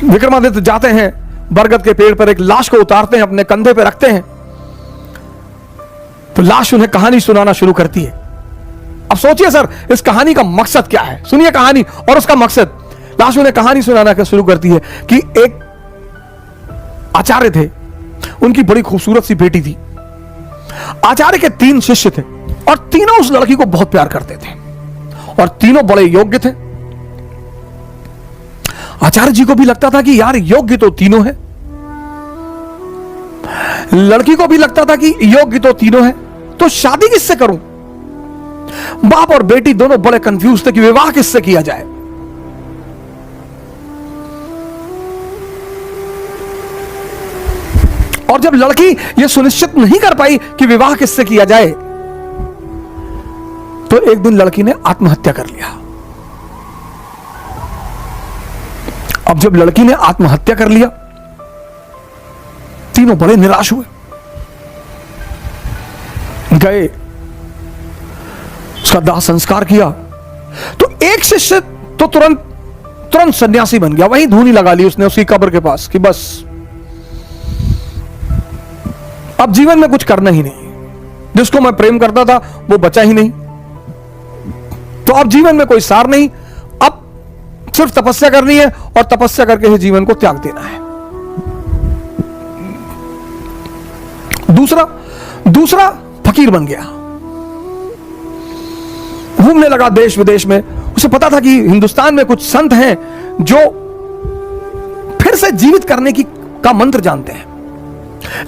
विक्रमादित्य जाते हैं, बरगद के पेड़ पर एक लाश को उतारते हैं, अपने कंधे पे रखते हैं, तो लाश उन्हें कहानी सुनाना शुरू करती है। अब सोचिए सर, इस कहानी का मकसद क्या है? सुनिए कहानी और उसका मकसद। लाश उन्हें कहानी सुनाना शुरू करती है कि एक आचार्य थे, उनकी बड़ी खूबसूरत सी बेटी थी। आचार्य के 3 शिष्य थे और तीनों उस लड़की को बहुत प्यार करते थे और तीनों बड़े योग्य थे। आचार्य जी को भी लगता था कि यार योग्य तो तीनों हैं, लड़की को भी लगता था कि योग्य तो तीनों हैं, तो शादी किससे करूं? बाप और बेटी दोनों बड़े कंफ्यूज थे कि विवाह किससे किया जाए। और जब लड़की यह सुनिश्चित नहीं कर पाई कि विवाह किससे किया जाए, तो एक दिन लड़की ने आत्महत्या कर लिया। अब जब लड़की ने आत्महत्या कर लिया, तीनों बड़े निराश हुए, गए, उसका दाह संस्कार किया। तो एक शिष्य तो तुरंत सन्यासी बन गया, वहीं धूनी लगा ली उसने उसकी कब्र के पास कि बस अब जीवन में कुछ करना ही नहीं, जिसको मैं प्रेम करता था वो बचा ही नहीं, तो अब जीवन में कोई सार नहीं, अब सिर्फ तपस्या करनी है और तपस्या करके ही जीवन को त्याग देना है। दूसरा फकीर बन गया, घूमने लगा देश विदेश में। उसे पता था कि हिंदुस्तान में कुछ संत हैं जो फिर से जीवित करने का मंत्र जानते हैं।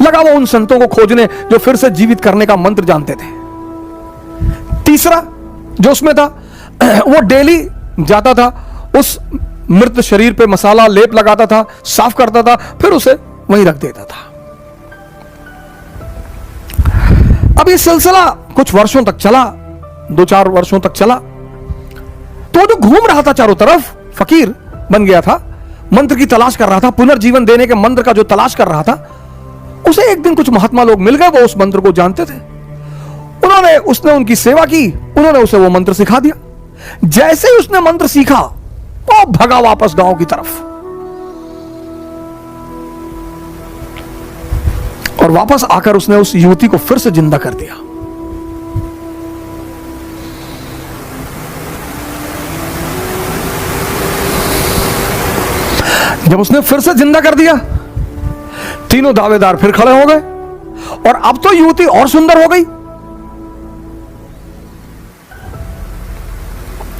लगा वो उन संतों को खोजने जो फिर से जीवित करने का मंत्र जानते थे। तीसरा जो उसमें था, वो डेली जाता था, उस मृत शरीर पे मसाला लेप लगाता था, साफ करता था, फिर उसे वहीं रख देता था। अब ये सिलसिला कुछ वर्षों तक चला, 2-4 वर्षों तक चला। तो जो घूम रहा था चारों तरफ, फकीर बन गया था, मंत्र की तलाश कर रहा था, पुनर्जीवन देने के मंत्र का जो तलाश कर रहा था, उसे एक दिन कुछ महात्मा लोग मिल गए, वो उस मंत्र को जानते थे। उसने उनकी सेवा की, उन्होंने उसे वो मंत्र सिखा दिया। जैसे ही उसने मंत्र सीखा, वो भगा वापस गांव की तरफ और वापस आकर उसने उस युवती को फिर से जिंदा कर दिया। जब उसने फिर से जिंदा कर दिया, तीनों दावेदार फिर खड़े हो गए और अब तो युवती और सुंदर हो गई।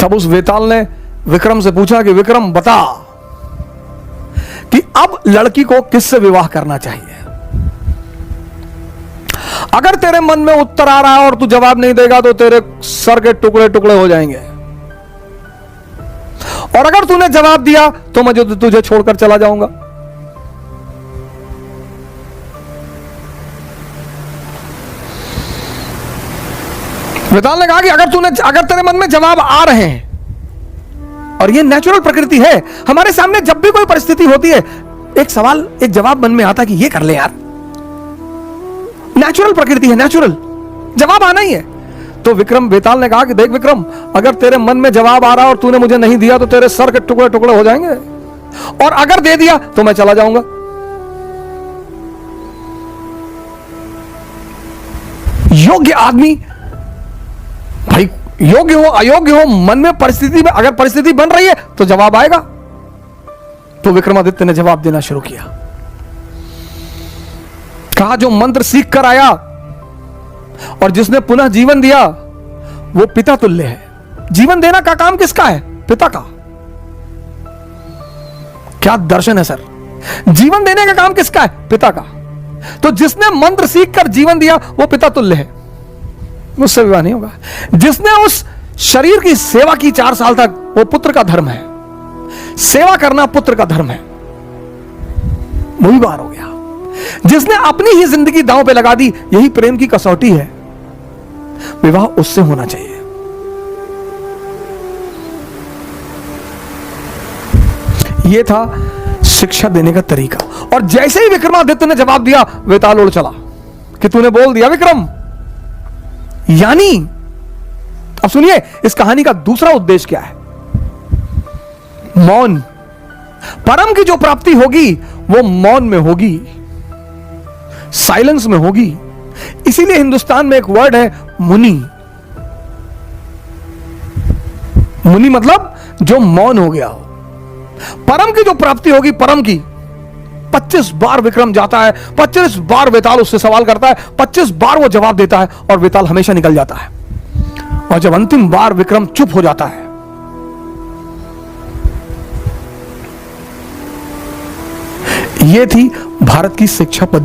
तब उस वेताल ने विक्रम से पूछा कि विक्रम बता कि अब लड़की को किससे विवाह करना चाहिए? अगर तेरे मन में उत्तर आ रहा है और तू जवाब नहीं देगा तो तेरे सर के टुकड़े टुकड़े हो जाएंगे, और अगर तूने जवाब दिया तो मैं तुझे छोड़कर चला जाऊंगा। वेताल ने कहा कि अगर तेरे मन में जवाब आ रहे हैं, और ये नेचुरल प्रकृति है, हमारे सामने जब भी कोई परिस्थिति होती है, एक जवाब मन में आता है कि ये कर ले यार, नेचुरल प्रकृति है, नेचुरल जवाब आना ही है। तो वेताल ने कहा कि देख विक्रम, अगर तेरे मन में जवाब आ रहा और तूने मुझे नहीं दिया तो तेरे सर के टुकड़े टुकड़े हो जाएंगे, और अगर दे दिया तो मैं चला जाऊंगा। योग्य आदमी भाई, योग्य हो अयोग्य हो, मन में अगर परिस्थिति बन रही है तो जवाब आएगा। तो विक्रमादित्य ने जवाब देना शुरू किया। कहा जो मंत्र सीख कर आया और जिसने पुनः जीवन दिया वो पिता तुल्य है। जीवन देना का काम किसका है? पिता का। क्या दर्शन है सर, जीवन देने का काम किसका है? पिता का। तो जिसने मंत्र सीख कर जीवन दिया वो पिता तुल्य है, उससे विवाह नहीं होगा। जिसने उस शरीर की सेवा की 4 साल तक, वो पुत्र का धर्म है। सेवा करना पुत्र का धर्म है, वही बार हो गया। जिसने अपनी ही जिंदगी दांव पे लगा दी, यही प्रेम की कसौटी है, विवाह उससे होना चाहिए। यह था शिक्षा देने का तरीका। और जैसे ही विक्रमादित्य ने जवाब दिया, वेताल उड़ चला कि तूने बोल दिया विक्रम। यानी अब सुनिए, इस कहानी का दूसरा उद्देश्य क्या है? मौन। परम की जो प्राप्ति होगी वो मौन में होगी, साइलेंस में होगी। इसीलिए हिंदुस्तान में एक वर्ड है मुनि। मुनि मतलब जो मौन हो गया हो। परम की जो प्राप्ति होगी, परम की, 25 बार विक्रम जाता है, 25 बार वेताल उससे सवाल करता है, 25 बार वो जवाब देता है और वेताल हमेशा निकल जाता है। और जब अंतिम बार विक्रम चुप हो जाता है, यह थी भारत की शिक्षा पद्धति।